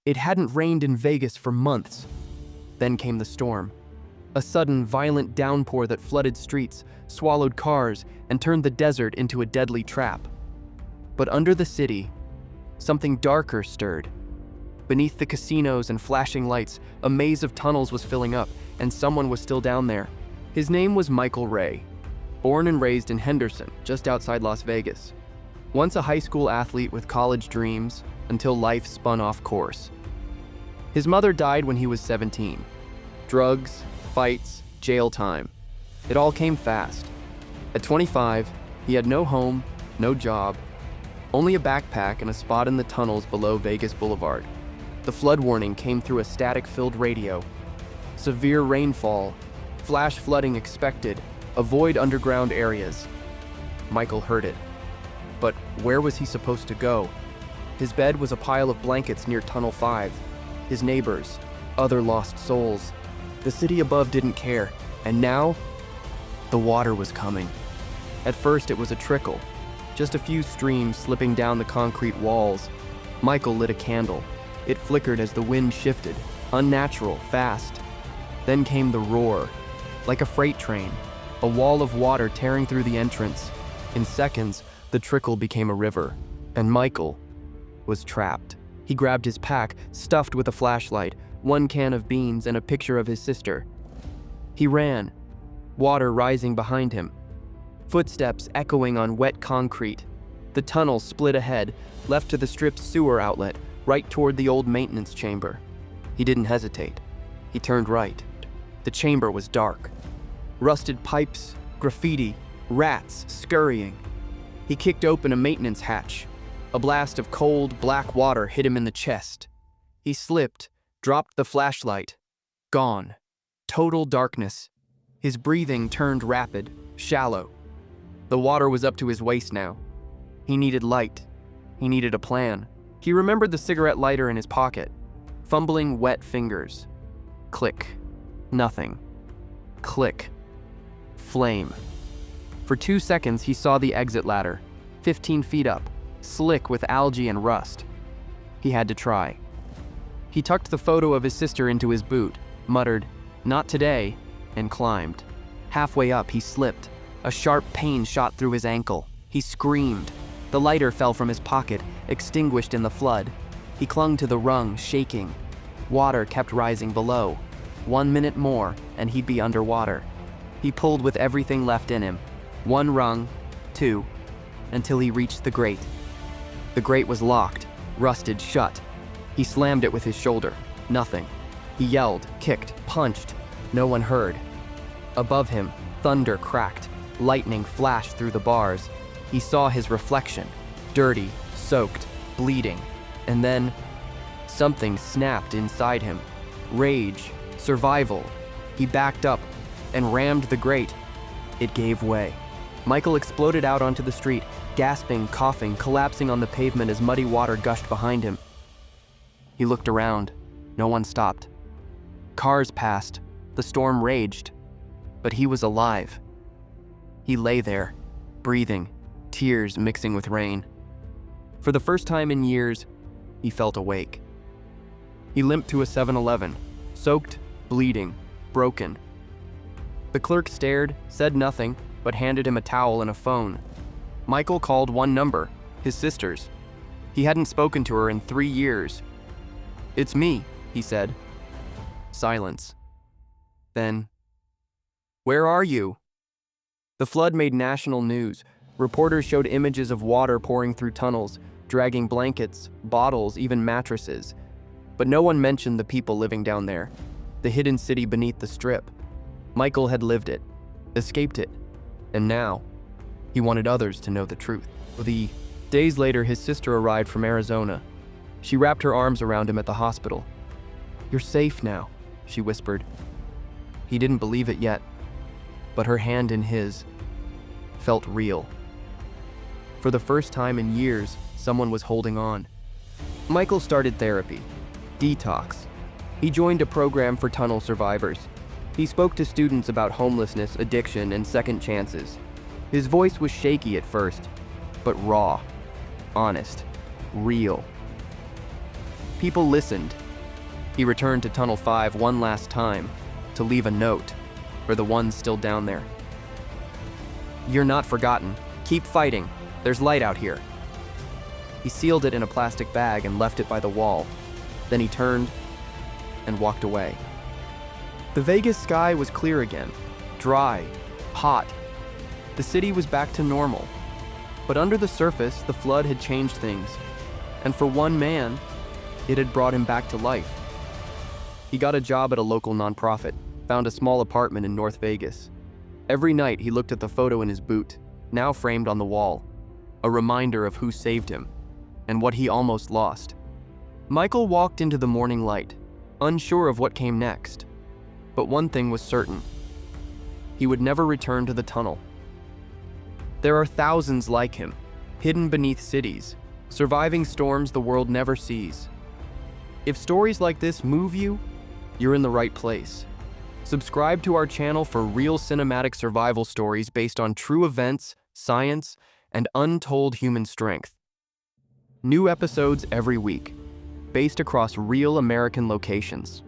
It hadn't rained in Vegas for months. Then came the storm. A sudden, violent downpour that flooded streets, swallowed cars, and turned the desert into a deadly trap. But under the city, something darker stirred. Beneath the casinos and flashing lights, a maze of tunnels was filling up, and someone was still down there. His name was Michael Ray, born and raised in Henderson, just outside Las Vegas. Once a high school athlete with college dreams, until life spun off course. His mother died when he was 17. Drugs, fights, jail time. It all came fast. At 25, he had no home, no job, only a backpack and a spot in the tunnels below Vegas Boulevard. The flood warning came through a static-filled radio. Severe rainfall, flash flooding expected, avoid underground areas. Michael heard it. But where was he supposed to go? His bed was a pile of blankets near Tunnel 5. His neighbors, other lost souls. The city above didn't care, and now, the water was coming. At first it was a trickle, just a few streams slipping down the concrete walls. Michael lit a candle. It flickered as the wind shifted, unnatural, fast. Then came the roar, like a freight train, a wall of water tearing through the entrance. In seconds, the trickle became a river, and Michael was trapped. He grabbed his pack, stuffed with a flashlight, one can of beans, and a picture of his sister. He ran, water rising behind him, footsteps echoing on wet concrete. The tunnel split ahead, left to the strip's sewer outlet, right toward the old maintenance chamber. He didn't hesitate. He turned right. The chamber was dark. Rusted pipes, graffiti, rats scurrying. He kicked open a maintenance hatch. A blast of cold, black water hit him in the chest. He slipped, dropped the flashlight. Gone. Total darkness. His breathing turned rapid, shallow. The water was up to his waist now. He needed light. He needed a plan. He remembered the cigarette lighter in his pocket. Fumbling wet fingers. Click. Nothing. Click. Flame. For 2 seconds, he saw the exit ladder, 15 feet up, slick with algae and rust. He had to try. He tucked the photo of his sister into his boot, muttered, "Not today," and climbed. Halfway up, he slipped. A sharp pain shot through his ankle. He screamed. The lighter fell from his pocket, extinguished in the flood. He clung to the rung, shaking. Water kept rising below. 1 minute more, and he'd be underwater. He pulled with everything left in him. 1 rung, 2, until he reached the grate. The grate was locked, rusted shut. He slammed it with his shoulder. Nothing. He yelled, kicked, punched. No one heard. Above him, thunder cracked. Lightning flashed through the bars. He saw his reflection, dirty, soaked, bleeding. And then, something snapped inside him. Rage, survival. He backed up and rammed the grate. It gave way. Michael exploded out onto the street, gasping, coughing, collapsing on the pavement as muddy water gushed behind him. He looked around. No one stopped. Cars passed. The storm raged. But he was alive. He lay there, breathing, tears mixing with rain. For the first time in years, he felt awake. He limped to a 7-Eleven, soaked, bleeding, broken. The clerk stared, said nothing, but handed him a towel and a phone. Michael called one number, his sister's. He hadn't spoken to her in 3 years. "It's me," he said. Silence. Then, "Where are you?" The flood made national news. Reporters showed images of water pouring through tunnels, dragging blankets, bottles, even mattresses. But no one mentioned the people living down there, the hidden city beneath the strip. Michael had lived it, escaped it, and now he wanted others to know the truth. Days later, his sister arrived from Arizona. She wrapped her arms around him at the hospital. "You're safe now," she whispered. He didn't believe it yet, but her hand in his felt real. For the first time in years, someone was holding on. Michael started therapy, detox. He joined a program for tunnel survivors. He spoke to students about homelessness, addiction, and second chances. His voice was shaky at first, but raw, honest, real. People listened. He returned to Tunnel 5 one last time to leave a note for the ones still down there. "You're not forgotten. Keep fighting. There's light out here." He sealed it in a plastic bag and left it by the wall. Then he turned and walked away. The Vegas sky was clear again, dry, hot. The city was back to normal. But under the surface, the flood had changed things. And for one man, it had brought him back to life. He got a job at a local nonprofit, found a small apartment in North Vegas. Every night he looked at the photo in his boot, now framed on the wall, a reminder of who saved him and what he almost lost. Michael walked into the morning light, unsure of what came next. But one thing was certain: he would never return to the tunnel. There are thousands like him, hidden beneath cities, surviving storms the world never sees. If stories like this move you, you're in the right place. Subscribe to our channel for real cinematic survival stories based on true events, science, and untold human strength. New episodes every week, based across real American locations.